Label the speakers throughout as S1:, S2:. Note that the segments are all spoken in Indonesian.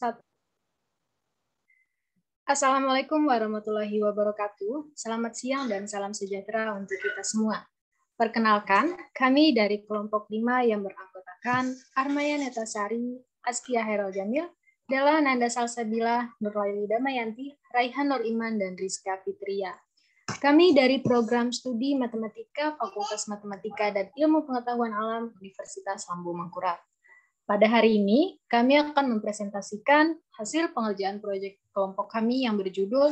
S1: Satu. Assalamualaikum warahmatullahi wabarakatuh. Selamat siang dan salam sejahtera untuk kita semua. Perkenalkan, kami dari kelompok 5 yang beranggotakan Armaya Netasari, Askia Herol Jamil, Della Nanda Salsabila, Nurlaili Damayanti, Raihan Nur Iman, dan Rizka Fitria. Kami dari program studi Matematika, Fakultas Matematika dan Ilmu Pengetahuan Alam, Universitas Lambung Mangkurat. Pada hari ini, kami akan mempresentasikan hasil pengerjaan proyek kelompok kami yang berjudul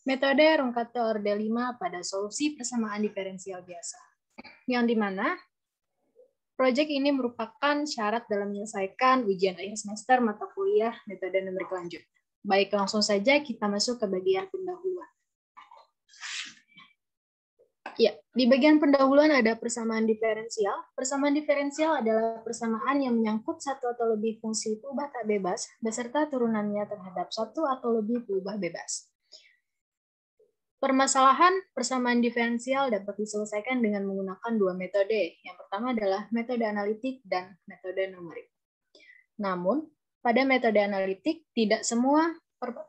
S1: Metode Runkatte Orde 5 pada Solusi Persamaan Diferensial Biasa. Yang dimana proyek ini merupakan syarat dalam menyelesaikan ujian akhir semester mata kuliah metode numerik lanjut. Baik, langsung saja kita masuk ke bagian pendahuluan. Ya, di bagian pendahuluan ada persamaan diferensial. Persamaan diferensial adalah persamaan yang menyangkut satu atau lebih fungsi berubah tak bebas beserta turunannya terhadap satu atau lebih berubah bebas. Permasalahan persamaan diferensial dapat diselesaikan dengan menggunakan dua metode. Yang pertama adalah metode analitik dan metode numerik. Namun, pada metode analitik tidak semua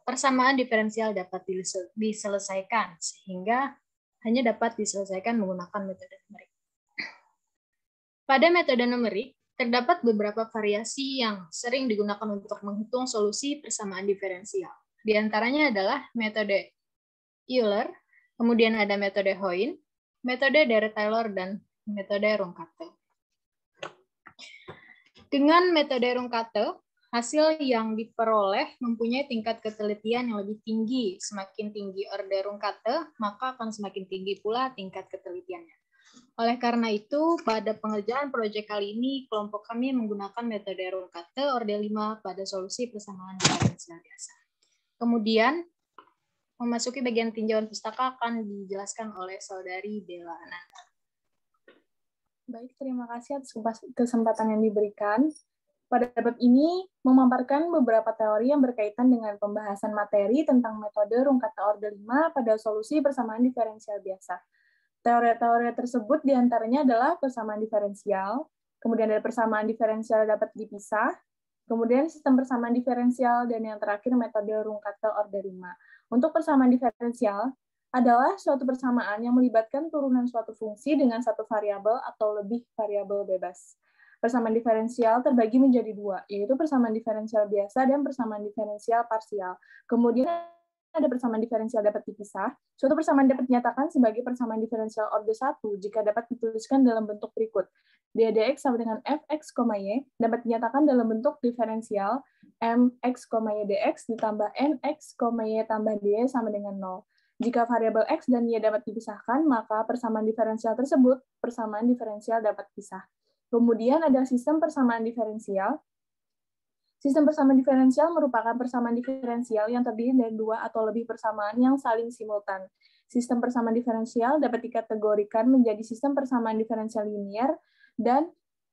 S1: persamaan diferensial dapat diselesaikan, sehingga hanya dapat diselesaikan menggunakan metode numerik. Pada metode numerik, terdapat beberapa variasi yang sering digunakan untuk menghitung solusi persamaan diferensial. Di antaranya adalah metode Euler, kemudian ada metode Hoyne, metode Deret-Taylor, dan metode Runkatte. Dengan metode Runkatte, hasil yang diperoleh mempunyai tingkat ketelitian yang lebih tinggi. Semakin tinggi orde Runkatte, maka akan semakin tinggi pula tingkat ketelitiannya. Oleh karena itu, pada pengerjaan proyek kali ini, kelompok kami menggunakan metode Runkatte orde 5 pada solusi persamaan diferensial biasa. Kemudian, memasuki bagian tinjauan pustaka akan dijelaskan oleh saudari Della Ananda.
S2: Baik, terima kasih atas kesempatan yang diberikan. Pada bab ini, memaparkan beberapa teori yang berkaitan dengan pembahasan materi tentang metode Runkatte orde 5 pada solusi persamaan diferensial biasa. Teori-teori tersebut diantaranya adalah persamaan diferensial, kemudian ada persamaan diferensial dapat dipisah, kemudian sistem persamaan diferensial, dan yang terakhir metode Runkatte orde 5. Untuk persamaan diferensial adalah suatu persamaan yang melibatkan turunan suatu fungsi dengan satu variabel atau lebih variabel bebas. Persamaan diferensial terbagi menjadi dua, yaitu persamaan diferensial biasa dan persamaan diferensial parsial. Kemudian ada persamaan diferensial dapat dipisah. Suatu persamaan dapat dinyatakan sebagai persamaan diferensial orde 1 jika dapat dituliskan dalam bentuk berikut. dx sama dengan fx, y dapat dinyatakan dalam bentuk diferensial mx, y dx ditambah nx, y tambah dy sama dengan 0. Jika variabel x dan y dapat dipisahkan, maka persamaan diferensial tersebut persamaan diferensial dapat pisah. Kemudian ada sistem persamaan diferensial. Sistem persamaan diferensial merupakan persamaan diferensial yang terdiri dari dua atau lebih persamaan yang saling simultan. Sistem persamaan diferensial dapat dikategorikan menjadi sistem persamaan diferensial linier dan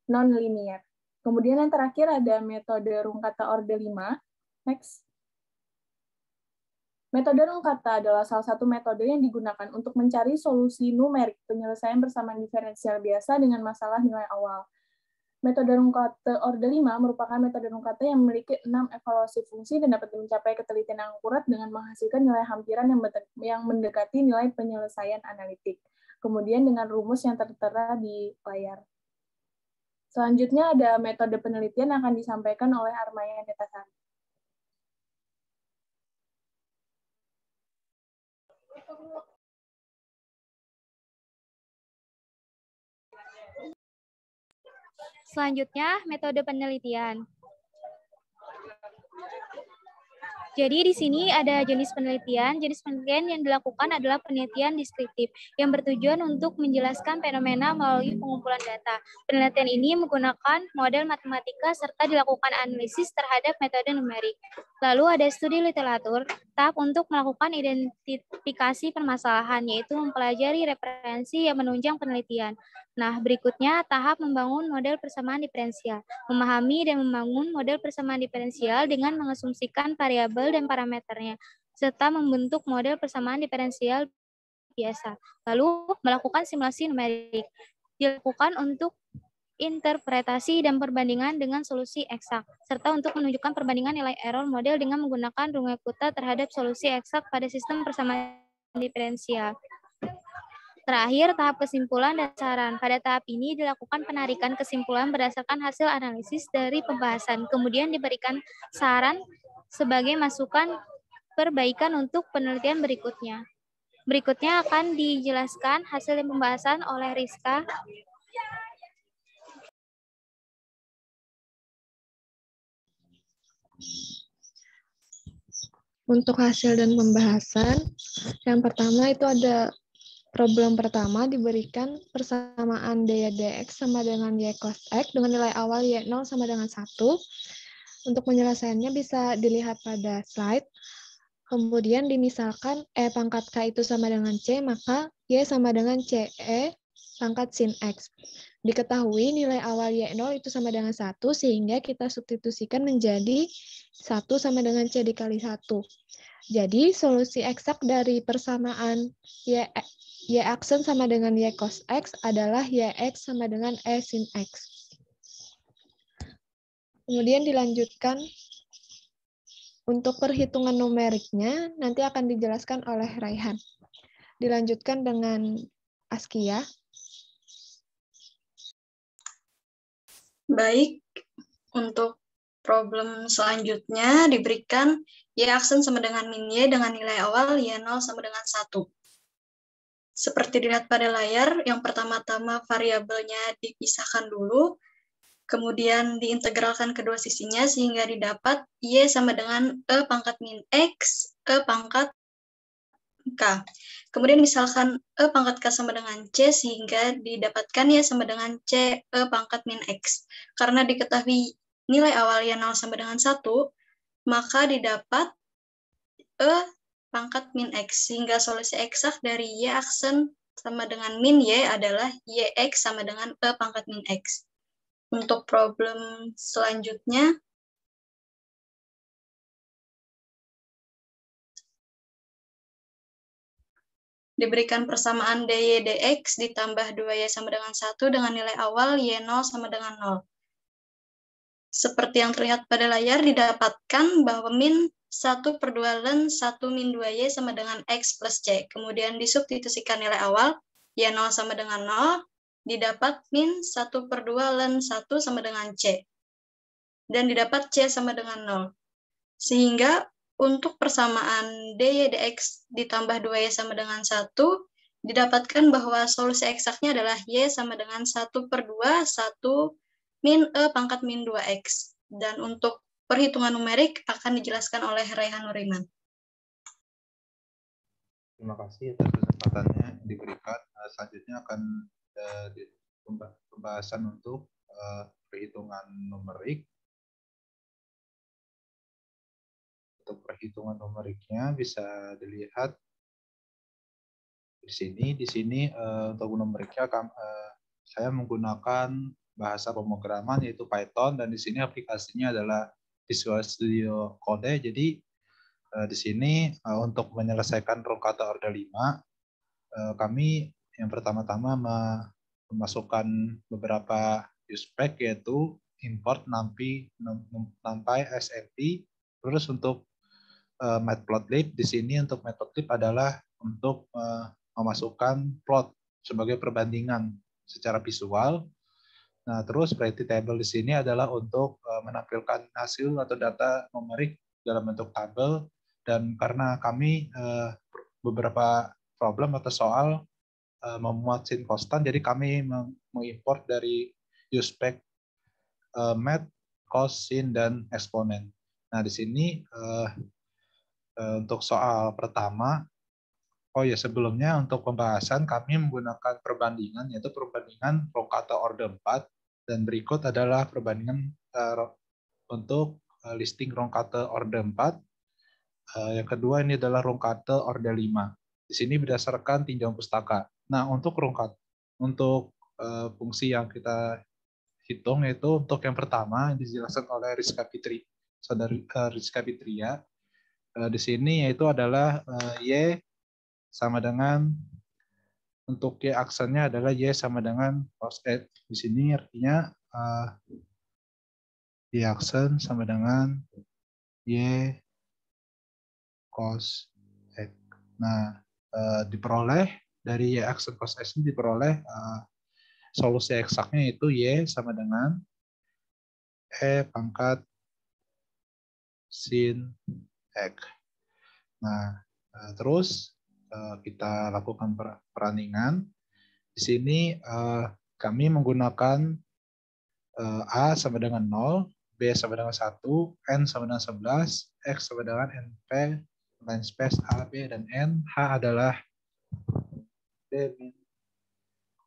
S2: non-linier. Kemudian yang terakhir ada metode Runkatte orde 5. Next. Metode Runkatte adalah salah satu metode yang digunakan untuk mencari solusi numerik penyelesaian persamaan diferensial biasa dengan masalah nilai awal. Metode Runkatte orde 5 merupakan metode Runkatte yang memiliki 6 evaluasi fungsi dan dapat mencapai ketelitian yang akurat dengan menghasilkan nilai hampiran yang mendekati nilai penyelesaian analitik. Kemudian dengan rumus yang tertera di layar. Selanjutnya ada metode penelitian yang akan disampaikan oleh Armaya Netasari.
S3: Selanjutnya, metode penelitian. Jadi di sini ada jenis penelitian. Jenis penelitian yang dilakukan adalah penelitian deskriptif yang bertujuan untuk menjelaskan fenomena melalui pengumpulan data. Penelitian ini menggunakan model matematika serta dilakukan analisis terhadap metode numerik. Lalu ada studi literatur, tahap untuk melakukan identifikasi permasalahan, yaitu mempelajari referensi yang menunjang penelitian. Nah, berikutnya tahap membangun model persamaan diferensial. Memahami dan membangun model persamaan diferensial dengan mengasumsikan variabel dan parameternya, serta membentuk model persamaan diferensial biasa. Lalu, melakukan simulasi numerik. Dilakukan untuk interpretasi dan perbandingan dengan solusi eksak, serta untuk menunjukkan perbandingan nilai error model dengan menggunakan Runge-Kutta terhadap solusi eksak pada sistem persamaan diferensial. Terakhir, tahap kesimpulan dan saran. Pada tahap ini dilakukan penarikan kesimpulan berdasarkan hasil analisis dari pembahasan, kemudian diberikan saran sebagai masukan perbaikan untuk penelitian berikutnya. Berikutnya akan dijelaskan hasil pembahasan oleh Rizka.
S4: Untuk hasil dan pembahasan, yang pertama itu ada problem pertama diberikan persamaan daya dx sama dengan y cos x dengan nilai awal y0 sama dengan 1. Untuk penyelesaiannya bisa dilihat pada slide. Kemudian dimisalkan E pangkat K itu sama dengan C, maka Y sama dengan CE pangkat sin X. Diketahui nilai awal Y0 itu sama dengan 1, sehingga kita substitusikan menjadi 1 sama dengan C dikali 1. Jadi solusi eksak dari persamaan Y aksen sama dengan Y cos X adalah YX sama dengan E sin X. Kemudian dilanjutkan untuk perhitungan numeriknya nanti akan dijelaskan oleh Raihan. Dilanjutkan dengan Askia.
S5: Baik, untuk problem selanjutnya diberikan Y aksen sama dengan min Y dengan nilai awal Y0 sama dengan 1. Seperti dilihat pada layar, yang pertama-tama variabelnya dipisahkan dulu, kemudian diintegralkan kedua sisinya sehingga didapat Y sama dengan E pangkat min X, E pangkat K. Kemudian misalkan E pangkat K sama dengan C sehingga didapatkan Y sama dengan C E pangkat min X. Karena diketahui nilai awal Y0 sama dengan 1, maka didapat E pangkat min X. Sehingga solusi eksak dari Y aksen sama dengan min Y adalah YX sama dengan E pangkat min X. Untuk problem selanjutnya, diberikan persamaan dy dx ditambah 2y sama dengan 1 dengan nilai awal y0 sama dengan 0. Seperti yang terlihat pada layar, didapatkan bahwa min 1/2 ln 1 min 2y sama dengan x plus c. Kemudian disubstitusikan nilai awal, y0 sama dengan 0, didapat min 1/2 ln 1 sama dengan c. Dan didapat c sama dengan 0. Sehingga untuk persamaan dy dx ditambah 2y sama dengan 1, didapatkan bahwa solusi eksaknya adalah y sama dengan 1/2 1 min E pangkat min 2x. Dan untuk perhitungan numerik akan dijelaskan oleh Raihan Nuriman.
S6: Terima kasih atas kesempatannya diberikan. Selanjutnya akan pembahasan untuk perhitungan numerik. Untuk perhitungan numeriknya bisa dilihat di sini. Di sini untuk numeriknya saya menggunakan bahasa pemrograman yaitu Python, dan di sini aplikasinya adalah Visual Studio Code. Jadi di sini untuk menyelesaikan Runge-Kutta order 5, kami yang pertama-tama memasukkan beberapa use-spec, yaitu import NumPy, SNP. Terus untuk matplotlib, di sini untuk matplotlib adalah untuk memasukkan plot sebagai perbandingan secara visual. Nah, terus variety table di sini adalah untuk menampilkan hasil atau data numerik dalam bentuk tabel. Dan karena kami beberapa problem atau soal memuat sin konstan, jadi kami mengimport dari use-spec mat, cos, sin, dan eksponen. Nah, di sini untuk soal pertama, sebelumnya untuk pembahasan kami menggunakan perbandingan, yaitu perbandingan Runge-Kutta order 4, dan berikut adalah perbandingan untuk listing Runge-Kutta order 4. Yang kedua ini adalah Runge-Kutta order 5. Di sini berdasarkan tinjauan pustaka. Nah, untuk fungsi yang kita hitung yaitu untuk yang pertama yang dijelaskan oleh Saudari Rizka Fitria. Di sini yaitu adalah Y sama dengan untuk Y aksennya adalah Y sama dengan cos X. Di sini artinya Y aksen sama dengan Y cos X. Nah, diperoleh dari Y aksen cos X ini diperoleh solusi eksaknya yaitu Y sama dengan E pangkat sin X. Nah, terus kita lakukan perandingan. Di sini kami menggunakan A sama dengan 0, B sama dengan 1, N sama dengan 11, X sama dengan NP, line space A, B, dan N. H adalah D min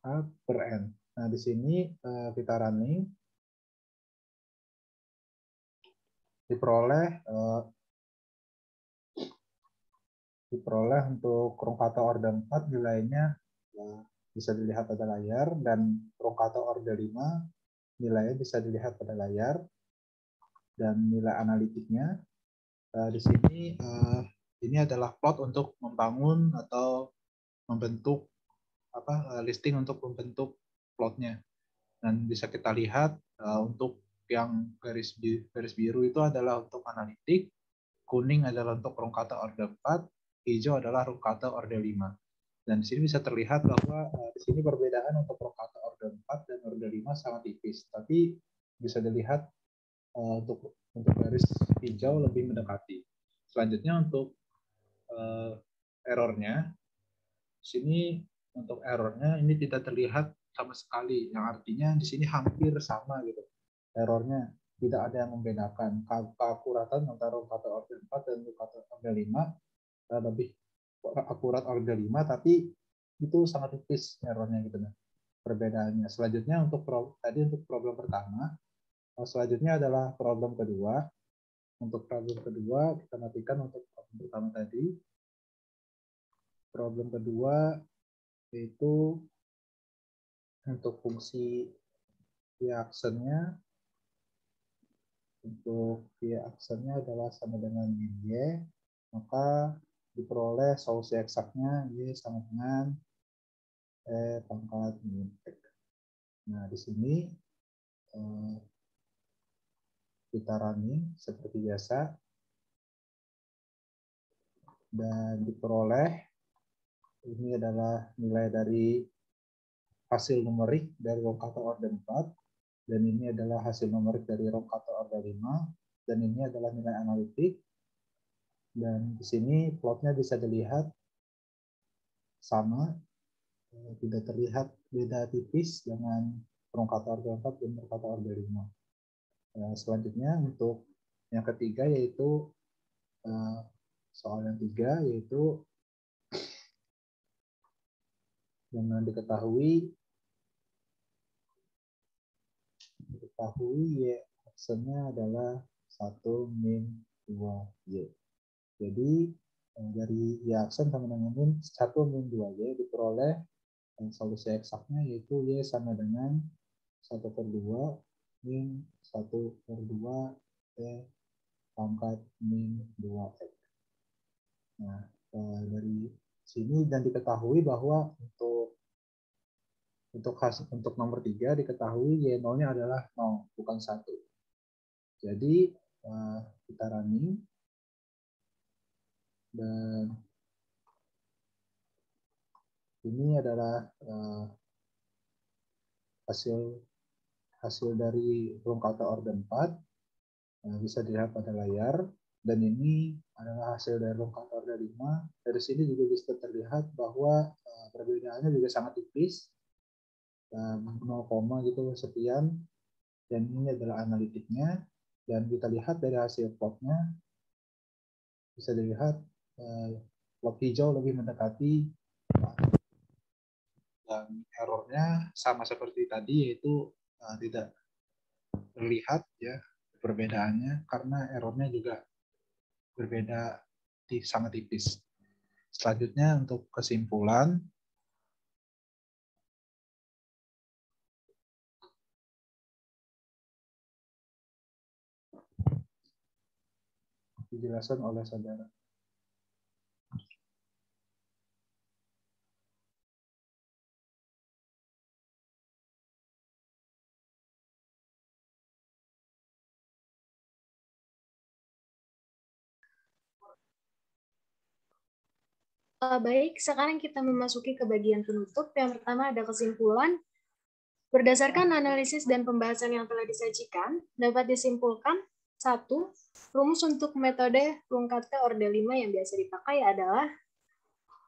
S6: A per N. Nah, di sini kita running. Diperoleh untuk Roncato Orde 4 nilainya bisa dilihat pada layar, dan Roncato Orde 5 nilainya bisa dilihat pada layar, dan nilai analitiknya di sini ini adalah plot untuk membangun atau membentuk listing untuk membentuk plotnya. Dan bisa kita lihat untuk yang garis biru itu adalah untuk analitik, kuning adalah untuk Roncato Orde 4, hijau adalah Roncato Orde 5. Dan di sini bisa terlihat bahwa di sini perbedaan untuk Roncato Orde 4 dan Orde 5 sangat tipis, tapi bisa dilihat untuk garis hijau lebih mendekati. Selanjutnya untuk errornya, di sini untuk errornya ini tidak terlihat sama sekali, yang artinya di sini hampir sama gitu. Errornya tidak ada yang membedakan. Keakuratan antara Roncato Orde 4 dan Roncato Orde 5 lebih akurat Orde 5, tapi itu sangat tipis errornya gitu nah, perbedaannya. Selanjutnya untuk problem pertama, selanjutnya adalah problem kedua. Untuk problem kedua kita matikan untuk problem pertama tadi. Problem kedua yaitu untuk fungsi Y aksennya, untuk Y aksennya adalah sama dengan Y, maka diperoleh solusi eksaknya Y sama dengan E pangkat min X. Nah, di sini kita running seperti biasa, dan diperoleh ini adalah nilai dari hasil numerik dari Roncato Orde 4, dan ini adalah hasil numerik dari Roncato Orde 5, dan ini adalah nilai analitik. Dan di sini plotnya bisa dilihat sama, tidak terlihat beda tipis dengan Roncato Orde 4 dan Roncato Orde 5. Selanjutnya untuk yang ketiga yaitu soal yang ketiga, yaitu dengan diketahui Y aksennya adalah 1 min 2Y. Jadi dari Y aksen sama dengan 1 min 2Y diperoleh solusi eksaknya yaitu Y sama dengan 1 per 2 min 1 per 2 E pangkat min 2X. Nah, dari sini dan diketahui bahwa untuk nomor 3 diketahui Y0-nya adalah 0, bukan 1. Jadi kita running, dan ini adalah hasil dari Roncato Orde 4, bisa dilihat pada layar, dan ini adalah hasil dari Roncato Orde 5. Dari sini juga bisa terlihat bahwa perbedaannya juga sangat tipis, 0, gitu sekian, dan ini adalah analitiknya. Dan kita lihat dari hasil plotnya, bisa dilihat plot hijau lebih mendekati, dan errornya sama seperti tadi, yaitu tidak terlihat ya perbedaannya karena errornya juga berbeda sangat tipis. Selanjutnya untuk kesimpulan, dijelaskan oleh saudara.
S1: Baik, sekarang kita memasuki ke bagian penutup. Yang pertama ada kesimpulan. Berdasarkan analisis dan pembahasan yang telah disajikan, dapat disimpulkan, 1. Rumus untuk metode Runckate Orde 5 yang biasa dipakai adalah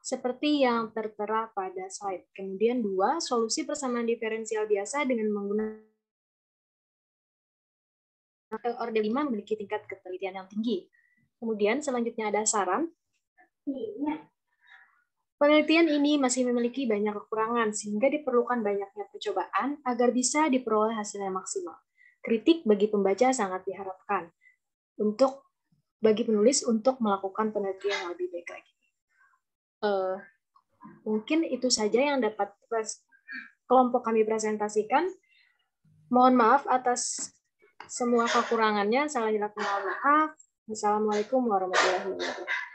S1: seperti yang tertera pada slide. Kemudian 2. Solusi persamaan diferensial biasa dengan menggunakan Orde 5 memiliki tingkat ketelitian yang tinggi. Kemudian selanjutnya ada saran. Penelitian ini masih memiliki banyak kekurangan, sehingga diperlukan banyaknya percobaan agar bisa diperoleh hasil yang maksimal. Kritik bagi pembaca sangat diharapkan bagi penulis untuk melakukan penelitian yang lebih baik lagi. Mungkin itu saja yang dapat kelompok kami presentasikan. Mohon maaf atas semua kekurangannya. Salah mohon maaf. Wassalamualaikum warahmatullahi wabarakatuh.